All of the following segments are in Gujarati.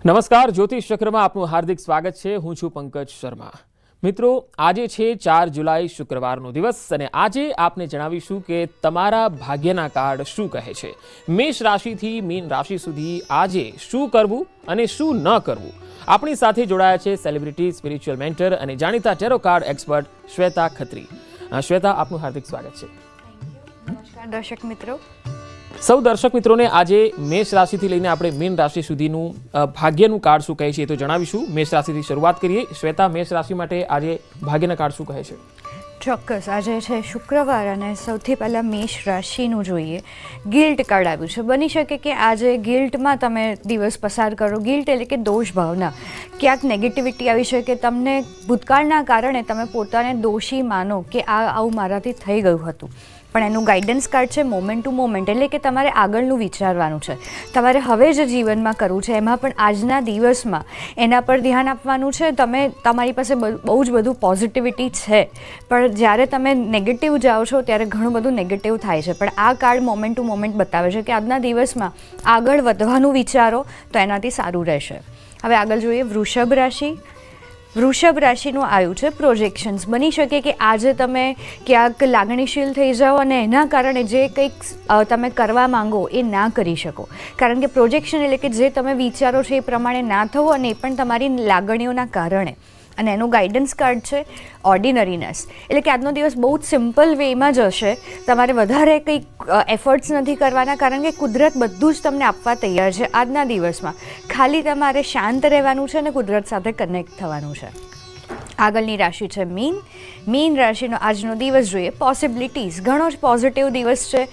નમસ્કાર, જ્યોતિષ ચક્રમાં આપનું હાર્દિક સ્વાગત છે. હું છું પંકજ શર્મા. મિત્રો, આજે છે 4 જુલાઈ શુક્રવારનો દિવસ અને આજે આપને જણાવીશું કે તમારા ભાગ્યના કાર્ડ શું કહે છે. મેષ રાશિથી મીન રાશિ સુધી આજે શું કરવું અને શું ન કરવું. આપણી સાથે જોડાયા છે સેલિબ્રિટી, સ્પિરિચ્યુઅલ મેન્ટર અને જાણીતા ટેરો કાર્ડ એક્સપર્ટ શ્વેતા ખત્રી. શ્વેતા, આપનું હાર્દિક સ્વાગત છે. નમસ્કાર દર્શક મિત્રો. સૌ દર્શક મિત્રોને આજે મેષ રાશિથી લઈને આપણે મીન રાશિ સુધીનું ભાગ્યનું કાર્ડ શું કહે છે એ તો જણાવીશું. મેષ રાશિથી શરૂઆત કરીએ. શ્વેતા, મેષ રાશિ માટે આજે ભાગ્યના કાર્ડ શું કહે છે? ચોક્કસ, આજે છે શુક્રવાર અને સૌથી પહેલાં મેષ રાશિનું જોઈએ. ગિલ્ટ કાર્ડ આવ્યું છે. બની શકે કે આજે ગિલ્ટમાં તમે દિવસ પસાર કરો. ગિલ્ટ એટલે કે દોષ ભાવના. ક્યાંક નેગેટિવિટી આવી શકે. તમને ભૂતકાળના કારણે તમે પોતાને દોષી માનો કે આવું મારાથી થઈ ગયું હતું. પણ એનું ગાઈડન્સ કાર્ડ છે મોમેન્ટ ટુ મોમેન્ટ, એટલે કે તમારે આગળનું વિચારવાનું છે. તમારે હવે જે જીવનમાં કરવું છે એમાં પણ આજના દિવસમાં એના પર ધ્યાન આપવાનું છે. તમારી પાસે બહુ જ બધું પોઝિટિવિટી છે, પણ જ્યારે તમે નેગેટિવ જાઓ છો ત્યારે ઘણું બધું નેગેટિવ થાય છે. પણ આ કાર્ડ મોમેન્ટ ટુ મોમેન્ટ બતાવે છે કે આજના દિવસમાં આગળ વધવાનું વિચારો તો એનાથી સારું રહેશે. હવે આગળ જોઈએ વૃષભ રાશિ. વૃષભ રાશિનું આવ્યું છે પ્રોજેક્શન્સ. બની શકે કે આજે તમે ક્યાંક લાગણીશીલ થઈ જાઓ અને એના કારણે જે કંઈક તમે કરવા માંગો એ ના કરી શકો. કારણ કે પ્રોજેક્શન એટલે કે જે તમે વિચારો છો એ પ્રમાણે ના થવું, અને એ પણ તમારી લાગણીઓના કારણે. અને એનું ગાઈડન્સ કાર્ડ છે ઓર્ડિનરીનેસ, એટલે કે આજનો દિવસ બહુ જ સિમ્પલ વેમાં જશે. તમારે વધારે કંઈક એફર્ટ્સ નથી કરવાના, કારણ કે કુદરત બધું જ તમને આપવા તૈયાર છે આજના દિવસમાં. ખાલી તમારે શાંત રહેવાનું છે અને કુદરત સાથે કનેક્ટ થવાનું છે. આગળની રાશિ છે મીન. મીન રાશિનો આજનો દિવસ જોઈએ. પોસિબિલિટીઝ, ઘણો જ પોઝિટિવ દિવસ છે.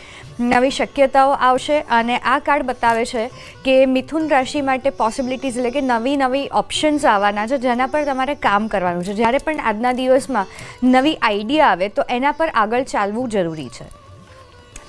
નવી શક્યતાઓ આવશે અને આ કાર્ડ બતાવે છે કે મિથુન રાશિ માટે પોસિબિલિટીઝ એટલે કે નવી ઓપ્શન્સ આવવાના છે જેના પર તમારે કામ કરવાનું છે. જ્યારે પણ આજના દિવસમાં નવી આઈડિયા આવે તો એના પર આગળ ચાલવું જરૂરી છે.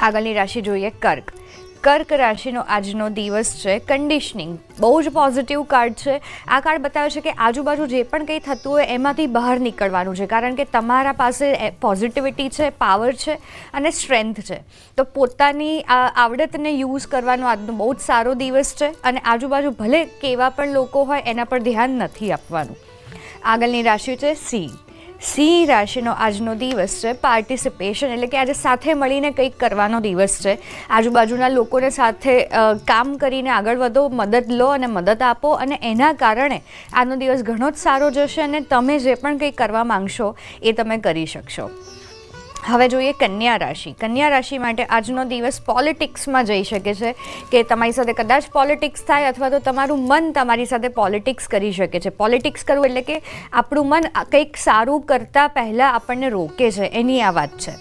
આગળની રાશિ જોઈએ કર્ક. કર્ક રાશિનો આજનો દિવસ છે કન્ડિશનિંગ. બહુ જ પોઝિટિવ કાર્ડ છે. આ કાર્ડ બતાવે છે કે આજુબાજુ જે પણ કંઈ થતું હોય એમાંથી બહાર નીકળવાનું છે, કારણ કે તમારા પાસે પોઝિટિવિટી છે, પાવર છે અને સ્ટ્રેન્થ છે. તો પોતાની આવડતને યુઝ કરવાનો આજનો બહુ જ સારો દિવસ છે. અને આજુબાજુ ભલે કેવા પણ લોકો હોય એના પર ધ્યાન નથી આપવાનું. આગળની રાશિ છે સિંહ. સિંહ રાશિનો આજનો દિવસ છે પાર્ટિસિપેશન, એટલે કે આજે સાથે મળીને કંઈક કરવાનો દિવસ છે. આજુબાજુના લોકોને સાથે કામ કરીને આગળ વધો, મદદ લો અને મદદ આપો, અને એના કારણે આજનો દિવસ ઘણો જ સારો જશે અને તમે જે પણ કંઈ કરવા માંગશો એ તમે કરી શકશો. હવે જોઈએ કન્યા રાશિ. કન્યા રાશિ માટે આજનો દિવસ પોલિટિક્સમાં જઈ શકે છે, કે તમારી સાથે કદાચ પોલિટિક્સ થાય અથવા તો તમારું મન તમારી સાથે પોલિટિક્સ કરી શકે છે. પોલિટિક્સ કરવું એટલે કે આપણું મન કંઈક સારું કરતાં પહેલાં આપણને રોકે છે, એની આ વાત છે.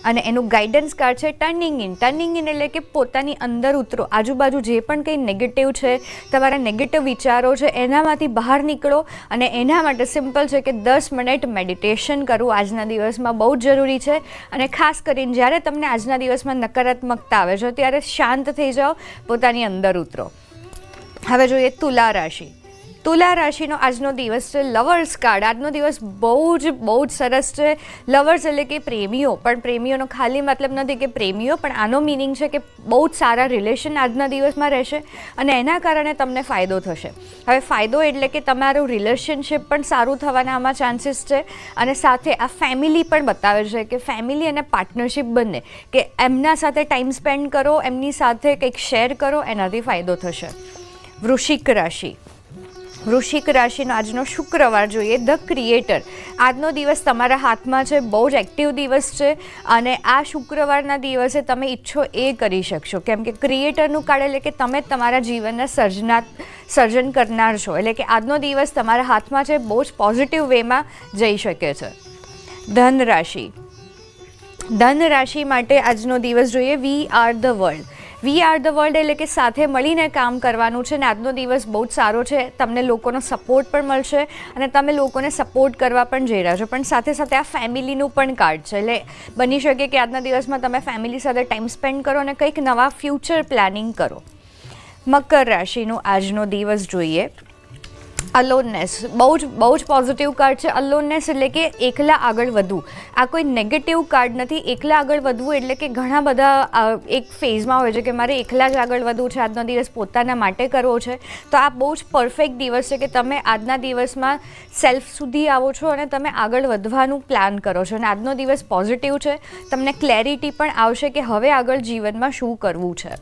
અને એનું ગાઈડન્સ કાર્ડ છે ટર્નિંગ ઇન. ટર્નિંગ ઇન એટલે કે પોતાની અંદર ઉતરો. આજુબાજુ જે પણ કંઈ નેગેટિવ છે, તમારા નેગેટિવ વિચારો છે, એનામાંથી બહાર નીકળો. અને એના માટે સિમ્પલ છે કે 10 મિનિટ મેડિટેશન કરવું આજના દિવસમાં બહુ જ જરૂરી છે. અને ખાસ કરીને જ્યારે તમને આજના દિવસમાં નકારાત્મકતા આવે છે ત્યારે શાંત થઈ જાઓ, પોતાની અંદર ઉતરો. હવે જોઈએ તુલા રાશિ. તુલા રાશિનો આજનો દિવસ છે લવર્સ કાર્ડ. આજનો દિવસ બહુ જ સરસ છે. લવર્સ એટલે કે પ્રેમીઓ, પણ પ્રેમીઓનો ખાલી મતલબ નથી કે પ્રેમીઓ, પણ આનો મિનિંગ છે કે બહુ જ સારા રિલેશન આજના દિવસમાં રહેશે અને એના કારણે તમને ફાયદો થશે. હવે ફાયદો એટલે કે તમારું રિલેશનશિપ પણ સારું થવાના આમાં ચાન્સીસ છે. અને સાથે આ ફેમિલી પણ બતાવે છે કે ફેમિલી અને પાર્ટનરશિપ બંને, કે એમના સાથે ટાઈમ સ્પેન્ડ કરો, એમની સાથે કંઈક શેર કરો, એનાથી ફાયદો થશે. વૃશ્ચિક રાશિ. વૃશ્ચિક રાશિનો આજનો શુક્રવાર જોઈએ. The creator. આજનો દિવસ તમારા હાથમાં છે. બહુ જ એક્ટિવ દિવસ છે અને આ શુક્રવારના દિવસે તમે ઈચ્છો એ કરી શકશો, કેમ કે ક્રિએટરનું કાર્ડ એટલે કે તમે તમારા જીવનના સર્જન કરનાર છો. એટલે કે આજનો દિવસ તમારા હાથમાં છે. બહુ જ પોઝિટિવ વેમાં જઈ શકે છે. ધન રાશિ. ધન રાશિ માટે આજનો દિવસ જોઈએ we are the world. We are the world એટલે કે સાથે મળીને કામ કરવાનું છે. ને આજનો દિવસ બહુ જ સારો છે. તમને લોકોનો સપોર્ટ પણ મળશે અને તમે લોકોને સપોર્ટ કરવા પણ જઈ રહ્યા છો. પણ સાથે સાથે આ ફેમિલીનું પણ કાર્ડ છે, એટલે બની શકે કે આજના દિવસમાં તમે ફેમિલી સાથે ટાઈમ સ્પેન્ડ કરો અને કંઈક નવા ફ્યુચર પ્લાનિંગ કરો. મકર રાશિનો આજનો દિવસ જોઈએ. અલોનનેસ બહુ જ પોઝિટિવ કાર્ડ છે. અલોનનેસ એટલે કે એકલા આગળ વધવું. આ કોઈ નેગેટિવ કાર્ડ નથી. એકલા આગળ વધવું એટલે કે ઘણા બધા એક ફેઝમાં હોય છે કે મારે એકલા જ આગળ વધવું છે, આજનો દિવસ પોતાના માટે કરવો છે. તો આ બહુ જ પરફેક્ટ દિવસ છે કે તમે આજના દિવસમાં સેલ્ફ સુધી આવો છો અને તમે આગળ વધવાનું પ્લાન કરો છો. અને આજનો દિવસ પોઝિટિવ છે. તમને ક્લેરિટી પણ આવશે કે હવે આગળ જીવનમાં શું કરવું છે.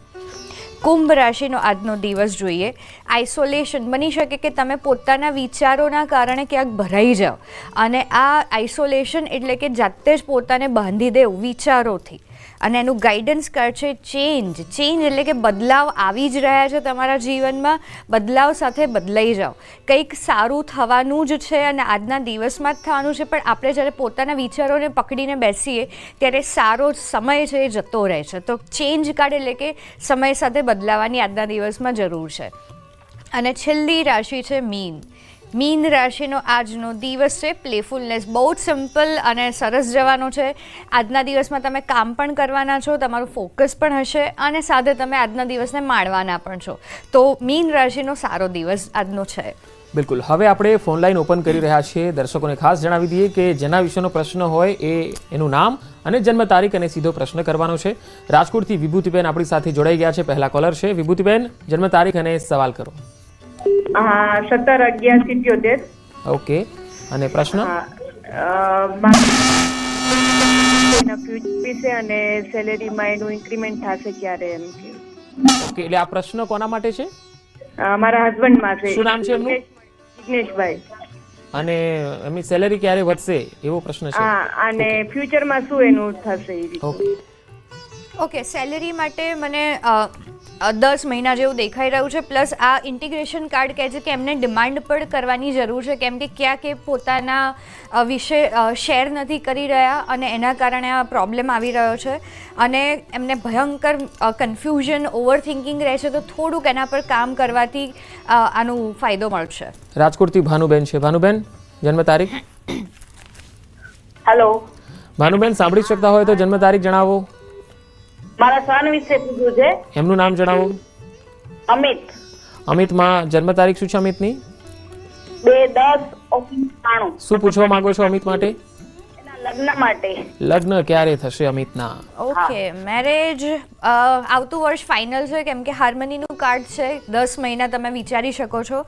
કુંભ રાશિનો આજનો દિવસ જોઈએ. આઇસોલેશન બની શકે કે તમે પોતાના વિચારોના કારણે ક્યાંક ભરાઈ જાઓ અને આ આઇસોલેશન એટલે કે જાતે જ પોતાને બાંધી દેવું વિચારોથી. અને એનું ગાઈડન્સ કાર્ડ છે ચેન્જ. ચેન્જ એટલે કે બદલાવ આવી જ રહ્યા છે તમારા જીવનમાં. બદલાવ સાથે બદલાઈ જાઓ. કંઈક સારું થવાનું જ છે અને આજના દિવસમાં જ થવાનું છે. પણ આપણે જ્યારે પોતાના વિચારોને પકડીને બેસીએ ત્યારે સારો સમય છે એ જતો રહે છે. તો ચેન્જ કાર્ડ એટલે કે સમય સાથે બદલાવાની આજના દિવસમાં જરૂર છે. અને છેલ્લી રાશિ છે મીન. મીન રાશિનો આજનો દિવસ છે પ્લેફુલનેસ. બહુ જ સિમ્પલ અને સરસ જવાનો છે. આજના દિવસમાં તમે કામ પણ કરવાના છો, તમારું ફોકસ પણ હશે અને સાથે તમે આજના દિવસને માણવાના પણ છો. તો મીન રાશિનો સારો દિવસ આજનો છે. બિલકુલ. હવે આપણે ફોન લાઈન ઓપન કરી રહ્યા છીએ. દર્શકોને ખાસ જણાવી દઈએ કે જેના વિશેનો પ્રશ્ન હોય એનું નામ અને જન્મ તારીખ અને સીધો પ્રશ્ન કરવાનો છે. રાજકોટથી વિભૂતિબેન આપણી સાથે જોડાઈ ગયા છે. પહેલા કોલર છે. વિભૂતિબેન, જન્મ તારીખ અને સવાલ કરો. 17/11/77. ઓકે. અને પ્રશ્ન? વિશે અને સેલેરીમાં એનું ઇન્ક્રીમેન્ટ થશે ક્યારે એમ કે. ઓકે. એટલે આ પ્રશ્ન કોના માટે છે? મારા હસબન્ડમાં છે. શું નામ છે એમનું? જિગ્નેશભાઈ. અને એમની સેલેરી ક્યારે વધશે એવો પ્રશ્ન છે. અને ફ્યુચરમાં શું એનું થશે એ રીતે. ઓકે. ઓકે. સેલેરી માટે મને 10 મહિના જેવું દેખાઈ રહ્યું છે. પ્લસ આ ઇન્ટિગ્રેશન કાર્ડ કહે છે કે એમને ડિમાન્ડ પણ કરવાની જરૂર છે, કેમ કે ક્યાંક એ પોતાના વિશે શેર નથી કરી રહ્યા અને એના કારણે આ પ્રોબ્લેમ આવી રહ્યો છે. અને એમને ભયંકર કન્ફ્યુઝન, ઓવર થિંકિંગ રહે છે. તો થોડુંક એના પર કામ કરવાથી આનો ફાયદો મળશે. રાજકોટથી ભાનુબેન છે. ભાનુબેન, જન્મ તારીખ? હેલો ભાનુબેન, સાંભળી શકતા હોય તો જન્મ તારીખ જણાવો. મારા સન વિશે પૂછવું છે. એમનું નામ જણાવો. અમિત. અમિતમાં જન્મ તારીખ શું છે અમિતની? 2/10/1993. શું પૂછવા માંગો છો અમિત માટે? એના લગ્ન માટે. લગ્ન ક્યારે થશે અમિતના? ઓકે. મેરેજ આવતું વર્ષ ફાઇનલ છે, કેમ કે હાર્મનીનું કાર્ડ છે. 10 મહિના તમે વિચારી શકો છો.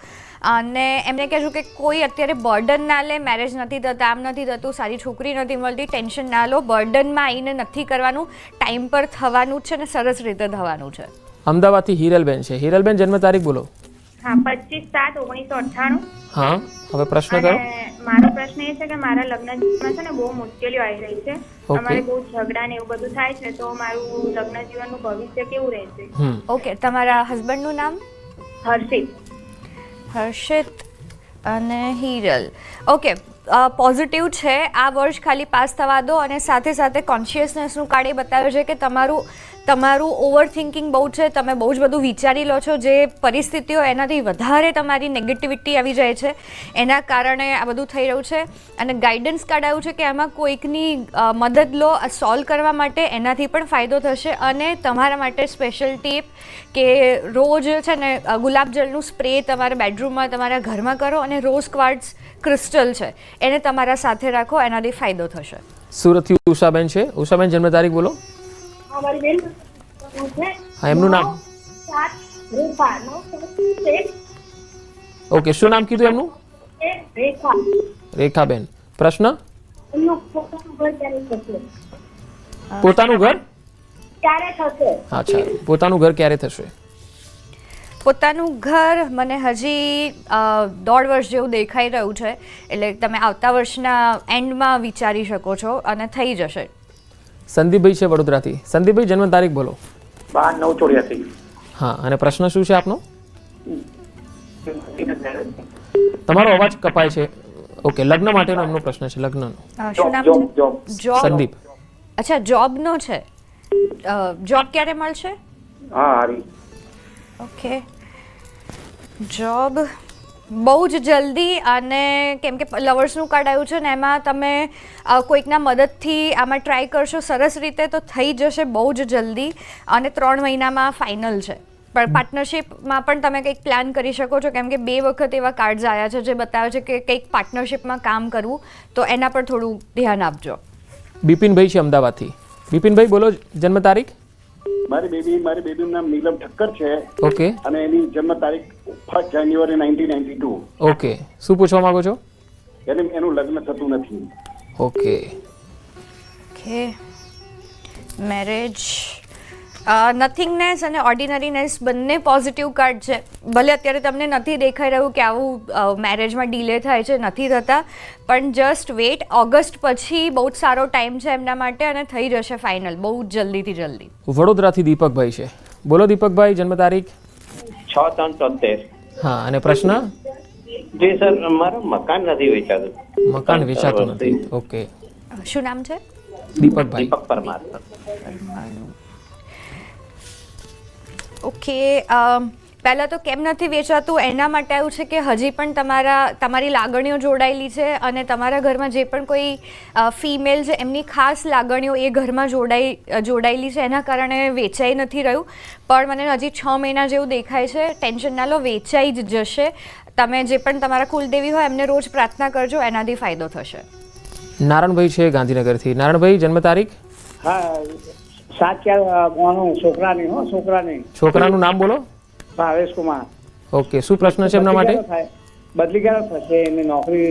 અને એમને કહેશું કે કોઈ અત્યારે બર્ડન ના લે. મેરેજ નથી થતા, આમ નથી થતું, સારી છોકરી નથી મળતી, ટેન્શન ના લો. બર્ડનમાં આવીને નથી કરવાનું. ટાઈમ પર થવાનું જ છે ને સરસ રીતે થવાનું છે. અમદાવાદથી હિરલબેન છે. હિરલબેન, જન્મ તારીખ બોલો. હા, 25/7/1998. હા, હવે પ્રશ્ન કરો. મારો પ્રશ્ન એ છે કે મારા લગ્ન જીવનમાં છે ને બહુ મુશ્કેલીઓ આવી રહી છે. Okay. અમારે બહુ ઝઘડા ને એવું બધું થાય છે. તો મારું લગ્ન જીવનનું ભવિષ્ય કેવું રહેશે? ઓકે. તમારા હસબન્ડનું નામ? હર્ષિત. હર્ષિત અને હિરલ. ઓકે. પોઝિટિવ છે. આ વર્ષ ખાલી પાસ થવા દો. અને સાથે સાથે કોન્શિયસનેસનું કાર્ડ એ બતાવે છે કે તમારું ઓવર થિંકિંગ બહુ છે. તમે બહુ જ બધું વિચારી લો છો. જે પરિસ્થિતિઓ એનાથી વધારે તમારી નેગેટિવિટી આવી જાય છે, એના કારણે આ બધું થઈ રહ્યું છે. અને ગાઈડન્સ કાર્ડ આવ્યું છે કે આમાં કોઈકની મદદ લો આ સોલ્વ કરવા માટે. એનાથી પણ ફાયદો થશે. અને તમારા માટે સ્પેશિયલ ટીપ કે રોજ છે ને ગુલાબજળનું સ્પ્રે તમારા બેડરૂમમાં, તમારા ઘરમાં કરો. અને રોઝ ક્વાર્ટ્ઝ ક્રિસ્ટલ છે એને તમારા સાથે રાખો. એનાથી ફાયદો થશે. સુરતથી ઉષાબેન છે. ઉષાબેન, જન્મ તારીખ બોલો. અમારી બેન હા, એમનું નામ? ઓકે. શું નામ કીધું એમનું? રેખાબેન. પ્રશ્ન? પોતાનું ઘર ક્યારે થશે? અચ્છા, પોતાનું ઘર ક્યારે થશે? પોતાનું ઘર મને હજી 1.5 વર્ષ જેવું દેખાઈ રહ્યું છે. એટલે તમે આવતા વર્ષના એન્ડમાં વિચારી શકો છો અને થઈ જશે. સંદીપભાઈ છે વડોદરાથી. સંદીપભાઈ, જન્મ તારીખ બોલો. 12/9/84. હા, અને પ્રશ્ન શું છે આપનો? તમારો અવાજ કપાય છે. ઓકે. લગ્ન માટેનો એમનો પ્રશ્ન છે. લગ્નનો. શું નામ જોબ છે? Job job. સંદીપ. અચ્છા, જોબનો છે. જોબ ક્યારે મળશે? હા હારી. ઓકે. જોબ બહુ જ જલ્દી. અને કેમ કે લવર્સનું કાર્ડ આવ્યું છે ને એમાં તમે કોઈકના મદદથી આમાં ટ્રાય કરશો સરસ રીતે તો થઈ જશે બહુ જ જલ્દી. અને 3 મહિનામાં ફાઇનલ છે. પણ પાર્ટનરશિપમાં પણ તમે કંઈક પ્લાન કરી શકો છો, કેમ કે 2 વખત એવા કાર્ડ્સ આવ્યા છે જે બતાવે છે કે કંઈક પાર્ટનરશિપમાં કામ કરવું, તો એના પર થોડું ધ્યાન આપજો. બિપિનભાઈ છે અમદાવાદથી. બિપિનભાઈ બોલો જન્મ તારીખ. મારી બેબીનું નામ નીલમ ઠક્કર છે ઓકે અને એની જન્મ તારીખ 1 જાન્યુઆરી 1992. ઓકે, શું પૂછવા માંગો છો? એનું લગ્ન થતું નથી. ઓકે, ઓકે, મેરેજ, નથિંગનેસ અને ઓર્ડિનરીનેસ બંને પોઝિટિવ કાર્ડ છે. ભલે અત્યારે તમને નથી દેખાઈ રહ્યું કે આવું મેરેજમાં ડિલે થાય છે, નથી થતા, પણ જસ્ટ વેટ. ઓગસ્ટ પછી બહુ જ સારો ટાઈમ છે એમના માટે અને થઈ જશે ફાઇનલ બહુ જ જલ્દીથી જલ્દી. વડોદરાથી દીપકભાઈ છે. બોલો દીપકભાઈ જન્મ તારીખ. 6/3/73. હા, અને પ્રશ્ન? જી સર, મારું મકાન નથી વેચાતું. મકાન વેચાતું નથી. ઓકે, શું નામ છે? દીપકભાઈ. દીપક પરમાર. ઓકે, પહેલાં તો કેમ નથી વેચાતું એના માટે આવ્યું છે કે હજી પણ તમારી લાગણીઓ જોડાયેલી છે અને તમારા ઘરમાં જે પણ કોઈ ફિમેલ છે એમની ખાસ લાગણીઓ એ ઘરમાં જોડાયેલી છે, એના કારણે વેચાઈ નથી રહ્યું. પણ મને હજી 6 મહિના જેવું દેખાય છે. ટેન્શન ના લો, વેચાઈ જ જશે. તમે જે પણ તમારા કુલદેવી હોય એમને રોજ પ્રાર્થના કરજો, એનાથી ફાયદો થશે. નારાયણભાઈ છે ગાંધીનગરથી. નારાયણભાઈ જન્મ તારીખ. હા, 7/4 છોકરાની. છોકરાનું નામ બોલો. ભાવેશ કુમાર. ઓકે, શું પ્રશ્ન છે એમના માટે? બદલી ક્યારે થશે? એની નોકરી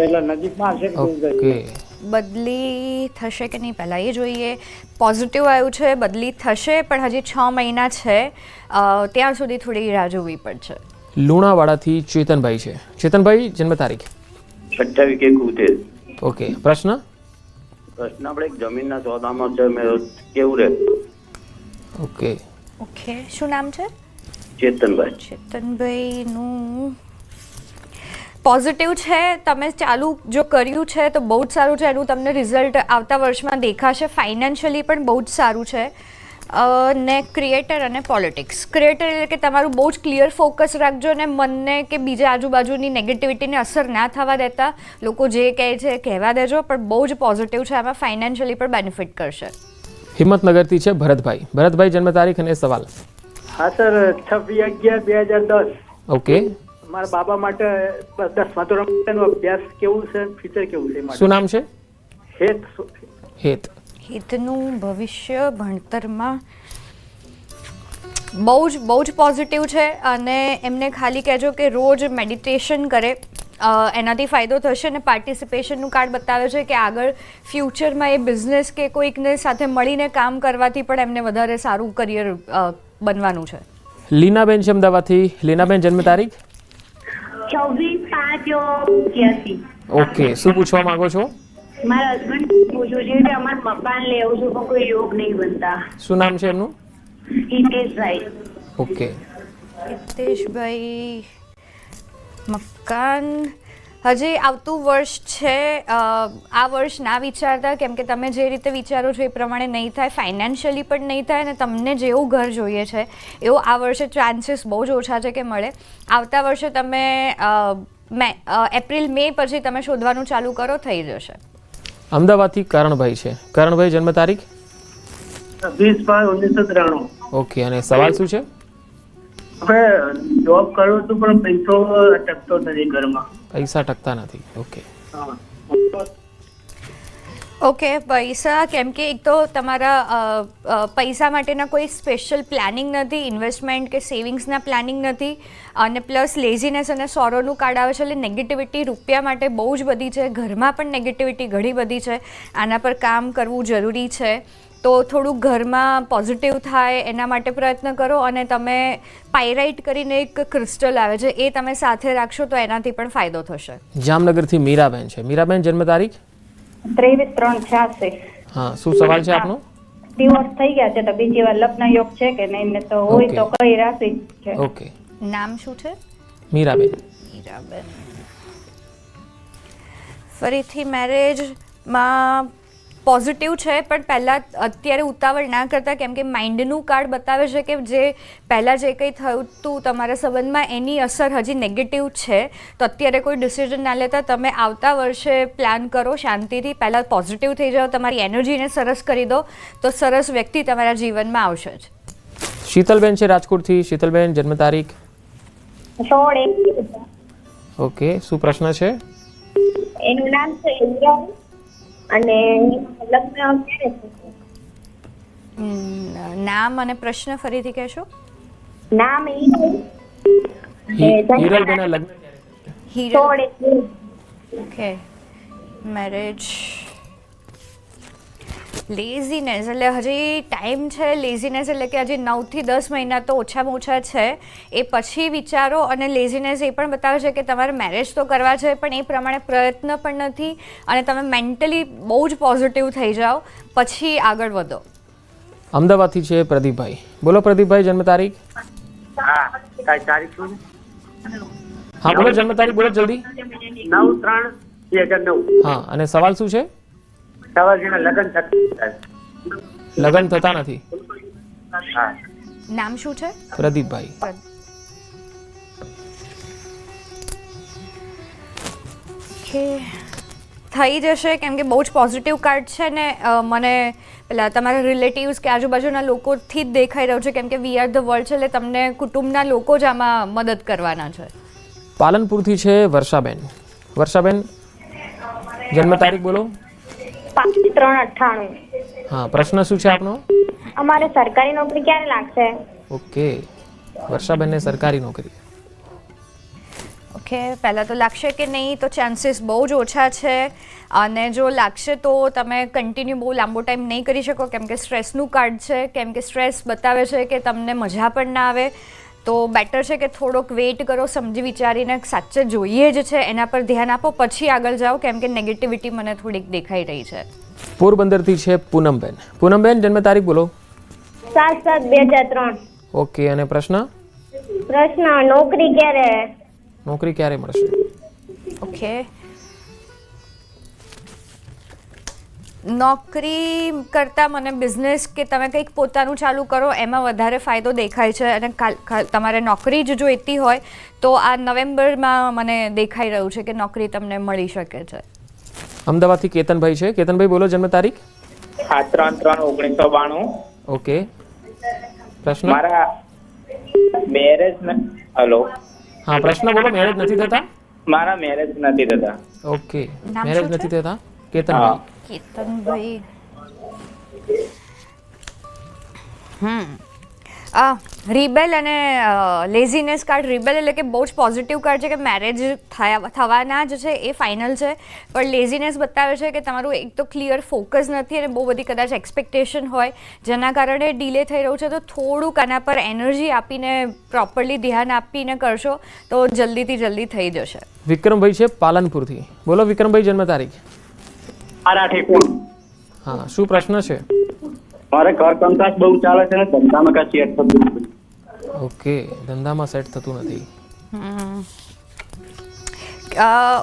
એટલે નજીકમાં આવશે કે દૂર ઓકે, જશે? બદલી થશે કે નહીં પહેલાં એ જોઈએ. પોઝિટિવ આવ્યું છે, બદલી થશે, પણ હજી 6 મહિના છે, ત્યાં સુધી થોડી રાહ જોવી પડશે. લુણાવાડાથી ચેતનભાઈ છે. ચેતનભાઈ જન્મ તારીખ. 28/1/73. ઓકે, પ્રશ્ન? પ્રશ્ન આપણે એક જમીનના સોદામાં છે, મેં કેવું રહે? ઓકે, ઓકે, શું નામ છે? ચેતનભાઈ. ચેતનભાઈનું પોઝિટિવ છે. તમે ચાલુ જો કર્યું છે તો બહુ જ સારું છે. એનું તમને રિઝલ્ટ આવતા વર્ષમાં દેખાશે. ફાઇનાન્શિયલી પણ બહુ જ સારું છે. ને ક્રિએટર અને પોલિટિક્સ. ક્રિએટર એટલે કે તમારું બહુ જ ક્લિયર ફોકસ રાખજો ને મનને કે બીજા આજુબાજુની નેગેટિવિટીને અસર ના થવા દેતા. લોકો જે કહે છે કહેવા દેજો, પણ બહુ જ પોઝિટિવ છે. આમાં ફાઇનાન્શિયલી પણ બેનિફિટ કરશે. હિંમતનગરથી છે ભરતભાઈ. ભરતભાઈ જન્મ તારીખ અને સવાલ. હા સર, 26/11/2010. ઓકે, મારા બાબા માટે 10મા ધોરણ માટેનો અભ્યાસ કેવું છે, ફ્યુચર કેવું છે? શું નામ છે? હેત. હિતનું ભવિષ્ય ભણતરમાં બહુ જ પોઝિટિવ છે. અને એમને ખાલી કહેજો કે રોજ મેડિટેશન કરે, એનાથી ફાયદો થશે. અને પાર્ટિસિપેશનનું કાર્ડ બતાવે છે કે આગળ ફ્યુચરમાં એ બિઝનેસ કે કોઈકને સાથે મળીને કામ કરવાથી પણ એમને વધારે સારું કરિયર બનવાનું છે. લીનાબેન છે અમદાવાદથી. લીનાબેન જન્મ તારીખ. 24/5/83. ઓકે, શું પૂછવા માંગો છો? મારા હસબન્ડ પૂછ્યું છે કે અમારે મકાન લેવું છે પણ કોઈ યોગ નહીં બનતા. શું નામ છે એમનું? હિતેશભાઈ. ઓકે, હિતેશભાઈ, મકાન હજી આવતું વર્ષ છે. આ વર્ષ ના વિચારતા, કેમ કે તમે જે રીતે વિચારો છો એ પ્રમાણે નહીં થાય. ફાઇનાન્શિયલી પણ નહીં થાય અને તમને જેવું ઘર જોઈએ છે એવું આ વર્ષે ચાન્સીસ બહુ જ ઓછા છે કે મળે. આવતા વર્ષે તમે એપ્રિલ મે પછી તમે શોધવાનું ચાલુ કરો, થઈ જશે. અમદાવાદથી કરણભાઈ છે. કરણભાઈ જન્મ તારીખ. 20/5/1993. ઓકે, અને સવાલ શું છે? હવે જોબ કરું છું પણ પૈસો ટકતો નથી ઘરમાં. પૈસા ટકતા નથી. ઓકે, ઓકે, પૈસા, કેમ કે એક તો તમારા પૈસા માટેના કોઈ સ્પેશિયલ પ્લાનિંગ નથી, ઇન્વેસ્ટમેન્ટ કે સેવિંગ્સના પ્લાનિંગ નથી, અને પ્લસ લેઝીનેસ અને સોરોનું કાર્ડ આવે છે. એટલે નેગેટિવિટી રૂપિયા માટે બહુ જ બધી છે. ઘરમાં પણ નેગેટિવિટી ઘણી બધી છે. આના પર કામ કરવું જરૂરી છે. તો થોડુંક ઘરમાં પોઝિટિવ થાય એના માટે પ્રયત્ન કરો. અને તમે પાયરાઇટ કરીને એક ક્રિસ્ટલ આવે છે એ તમે સાથે રાખશો તો એનાથી પણ ફાયદો થશે. જામનગરથી મીરાબેન છે. મીરાબેન જન્મ તારીખ. 23/3/86. હા, શું સવાલ છે આપનો? ડિવોર્સ થઈ ગયા છે તો બીજી વાર લગ્ન યોગ છે કે નહીં, ને તો હોય તો કઈ રાશિ છે? ઓકે, નામ શું છે? મીરાબેન. મીરાબેન. ફરીથી મેરેજમાં પોઝિટિવ છે, પણ પહેલાં અત્યારે ઉતાવળ ના કરતા, કેમ કે માઇન્ડનું કાર્ડ બતાવે છે કે જે પહેલાં જે કંઈ થયું હતું તમારા સંબંધમાં એની અસર હજી નેગેટિવ છે. તો અત્યારે કોઈ ડિસિઝન ના લેતા તમે આવતા વર્ષે પ્લાન કરો શાંતિથી. પહેલાં પોઝિટિવ થઈ જાઓ, તમારી એનર્જીને સરસ કરી દો, તો સરસ વ્યક્તિ તમારા જીવનમાં આવશે જ. શીતલબેન છે રાજકોટથી. શીતલબેન જન્મ તારીખ. 16 ઓકે, શું પ્રશ્ન છે? એનું નામ છે ઇન્દ્ર અને લગ્ન ક્યારે થશે? નામ અને પ્રશ્ન ફરીથી કહેશો? નામ હિરલ. હિરલબેનના લગ્ન હિરલ. 16 ઓકે. મેરેજ. લેઝીનેસ એટલે હજી ટાઈમ છે. લેઝીનેસ એટલે કે હજી 9 થી 10 મહિના તો ઓછામાં ઓછા છે. એ પછી વિચારો. અને લેઝીનેસ એ પણ બતાવે છે કે તમારે મેરેજ તો કરવા છે પણ એ પ્રમાણે પ્રયત્ન પણ નથી અને તમે મેન્ટલી બહુ જ પોઝિટિવ થઈ જાઓ પછી આગળ વધો. અમદાવાદથી છે પ્રદીપભાઈ. બોલો પ્રદીપભાઈ, જન્મ તારીખ. હા તારીખ શું હા બોલો, જન્મ તારીખ બોલો જલ્દી. 9/3/2009. હા, અને સવાલ શું છે? સવારજીના લગ્ન થતા. લગ્ન થતા નથી. હા. નામ શું છે? પ્રદીપભાઈ. કે થઈ જશે કેમ કે બહુ જ પોઝિટિવ કાર્ડ છે ને મને પેલા તમારા રિલેટિવ્સ કે આજુબાજુના લોકોથી જ દેખાઈ રહ્યું છે કેમ કે વી આર ધ વર્લ્ડ છે એટલે તમને કુટુંબના લોકો જ આમાં મદદ કરવાના છે. પાલનપુરથી છે વર્ષાબેન. વર્ષાબેન જન્મ તારીખ બોલો. 5/3/98. હા, પ્રશ્ન શું છે આપનો? અમારે સરકારી નોકરી ક્યારે લાગશે? ઓકે, વર્ષાબેનને સરકારી નોકરી. ઓકે, પહેલાં તો લાગશે કે નહીં તો ચાન્સીસ બહુ જ ઓછા છે અને જો લાગશે તો તમે કન્ટિન્યુ બહુ લાંબો ટાઈમ નહીં કરી શકો કેમ કે સ્ટ્રેસનું કાર્ડ છે કેમ કે સ્ટ્રેસ બતાવે છે કે તમને મજા પણ ના આવે તો બેટર છે કે થોડોક વેઇટ કરો, સમજી વિચારીને સાચે જોઈએ જ છે એના પર ધ્યાન આપો પછી આગળ જાઓ કેમ કે નેગેટિવિટી મને થોડીક દેખાઈ રહી છે. પોરબંદરથી છે પૂનમબેન. પૂનમબેન જન્મ તારીખ બોલો. 7/7/2003. ઓકે, અને પ્રશ્ન? પ્રશ્ન નોકરી ક્યારે? નોકરી ક્યારે મળશે? ઓકે, નોકરી કરતાં મને બિઝનેસ કે તમે કંઈક પોતાનું ચાલુ કરો એમાં વધારે ફાયદો દેખાય છે અને તમારે નોકરી જ જોઈતી હોય તો આ નવેમ્બરમાં મને દેખાઈ રહ્યું છે કે નોકરી તમને મળી શકે છે. અમદાવાદથી કેતનભાઈ છે. કેતનભાઈ બોલો, જન્મ તારીખ. 7/3/1992. ઓકે, પ્રશ્ન? મારા મેરેજ હેલો હા, પ્રશ્ન બોલો. મેરેજ નથી થતા? મારા મેરેજ નથી થતા. ઓકે, નામ મેરેજ શું છે? નથી થતા. કેતનભાઈ. કેતનભાઈ. રિબેલ અને લેઝીનેસ કાર્ડ. રિબેલ એટલે કે બહુ જ પોઝિટિવ કાર્ડ છે કે મેરેજ થવાના જ છે એ ફાઇનલ છે પણ લેઝીનેસ બતાવે છે કે તમારું એક તો ક્લિયર ફોકસ નથી અને બહુ બધી કદાચ એક્સપેક્ટેશન હોય જેના કારણે ડિલે થઈ રહ્યું છે તો થોડુંક આના પર એનર્જી આપીને પ્રોપરલી ધ્યાન આપીને કરશો તો જલ્દીથી જલ્દી થઈ જશે. વિક્રમભાઈ છે પાલનપુરથી. બોલો વિક્રમભાઈ, જન્મ તારીખ. 8/8/91. હા, શું પ્રશ્ન છે? મારે ઘર કંકાસ બહુ ચાલે છે ને ધંધામાં કાંઈ સેટ થતું નથી. ઓકે, ધંધામાં સેટ થતું નથી.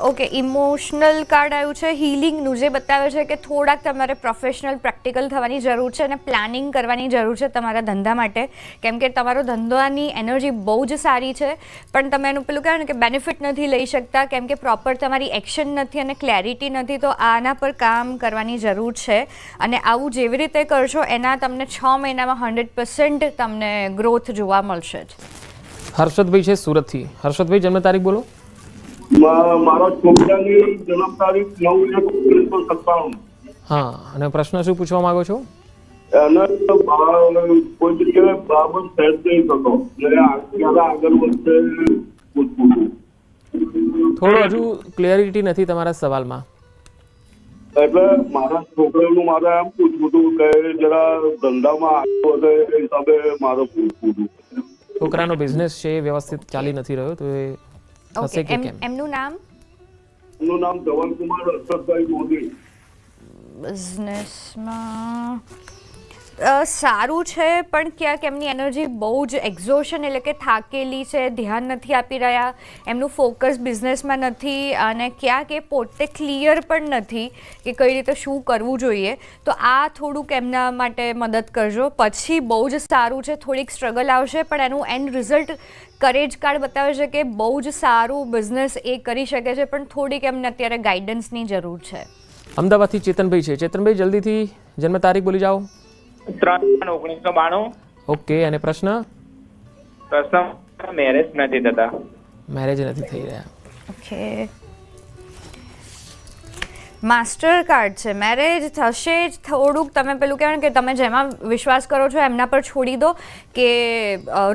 ઓકે, ઇમોશનલ કાર્ડ આવ્યું છે હિલિંગનું જે બતાવે છે કે થોડાક તમારે પ્રોફેશનલ પ્રેક્ટિકલ થવાની જરૂર છે અને પ્લાનિંગ કરવાની જરૂર છે તમારા ધંધા માટે કેમ કે તમારો ધંધાની એનર્જી બહુ જ સારી છે પણ તમે એનું પેલું કહેવાય ને કે બેનિફિટ નથી લઈ શકતા કેમ કે પ્રોપર તમારી એક્શન નથી અને ક્લેરિટી નથી તો આના પર કામ કરવાની જરૂર છે અને આવું જેવી રીતે કરશો એના તમને 6 મહિનામાં 100% તમને ગ્રોથ જોવા મળશે જ. હર્ષદભાઈ છે સુરતથી. હર્ષદભાઈ જન્મ તારીખ બોલો. મારો છોકરાની જન્મ તારીખ 9/1/1997. હા, અને પ્રશ્ન શું પૂછવા માંગો છો? એને કોઈ જગ્યાએ બરાબર સેટ નહીં થતો ક્યારે આગળ વધશે પૂછવું. થોડું હજુ ક્લિયરિટી નથી તમારા સવાલમાં. એટલે મારા છોકરાનું મારે એમ પૂછવું હતું કે જરા ધંધામાં આગળ વધે એ હિસાબે મારે પૂછવું હતું. છોકરાનો બિઝનેસ છે એ વ્યવસ્થિત ચાલી નથી રહ્યો તો એ થશે કે કેમ? એમનું નામ? એમનું નામ ધવલકુમાર હર્ષદભાઈ મોદી. બિઝનેસમાં સારું છે પણ ક્યાંક એમની એનર્જી બહુ જ એક્ઝોશન એટલે કે થાકેલી છે, ધ્યાન નથી આપી રહ્યા, એમનું ફોકસ બિઝનેસમાં નથી અને ક્યાંક એ પોતે ક્લિયર પણ નથી કે કઈ રીતે શું કરવું જોઈએ તો આ થોડુંક એમના માટે મદદ કરજો. પછી બહુ જ સારું છે, થોડીક સ્ટ્રગલ આવશે પણ એનું એન્ડ રિઝલ્ટ કરેજ કાર્ડ બતાવે છે કે બહુ જ સારું બિઝનેસ એ કરી શકે છે પણ થોડીક એમને અત્યારે ગાઈડન્સની જરૂર છે. અમદાવાદથી ચેતનભાઈ છે. ચેતનભાઈ જલ્દીથી જન્મ તારીખ બોલી જાઓ. 3/3/1992. ઓકે, અને પ્રશ્ન? પ્રશ્ન મેરેજ નથી થતા. મેરેજ નથી થઈ રહ્યા. ઓકે, માસ્ટર કાર્ડ છે. મેરેજ થશે જ, થોડુંક તમે પેલું કહેવાય ને કે તમે જેમાં વિશ્વાસ કરો છો એમના પર છોડી દો, કે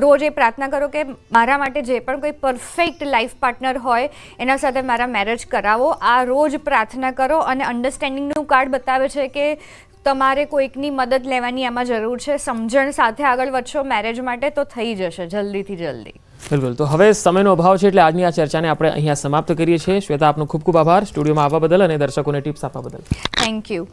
રોજ એ પ્રાર્થના કરો કે મારા માટે જે પણ કોઈ પરફેક્ટ લાઈફ પાર્ટનર હોય એના સાથે મારા મેરેજ કરાવો. આ રોજ પ્રાર્થના કરો. અને અન્ડરસ્ટેન્ડિંગનું કાર્ડ બતાવે છે કે તમારે કોઈકની મદદ લેવાની એમાં જરૂર છે. સમજણ સાથે આગળ વધશો મેરેજ માટે તો થઈ જશે જલ્દીથી જલ્દી. બિલકુલ. તો હવે સમયનો અભાવ છે એટલે આજની આ ચર્ચાને આપણે અહીંયા સમાપ્ત કરીએ છીએ. શ્વેતા, આપનો ખૂબ ખૂબ આભાર સ્ટુડિયોમાં આવવા બદલ અને દર્શકોને ટિપ્સ આપવા બદલ. Thank you.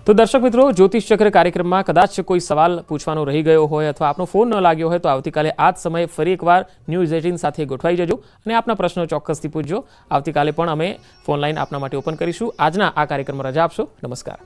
તો દર્શક મિત્રો, જ્યોતિષ ચક્ર કાર્યક્રમમાં કદાચ કોઈ સવાલ પૂછવાનો રહી ગયો હોય અથવા આપનો ફોન ન લાગ્યો હોય તો આવતીકાલે આ જ સમયે ફરી એકવાર ન્યૂઝ 18 સાથે ગોઠવાઈ જજો અને આપના પ્રશ્નો ચોક્કસથી પૂછજો. આવતીકાલે પણ અમે ફોન લાઈન આપના માટે ઓપન કરીશું. આજના આ કાર્યક્રમમાં રજા આપશો. નમસ્કાર.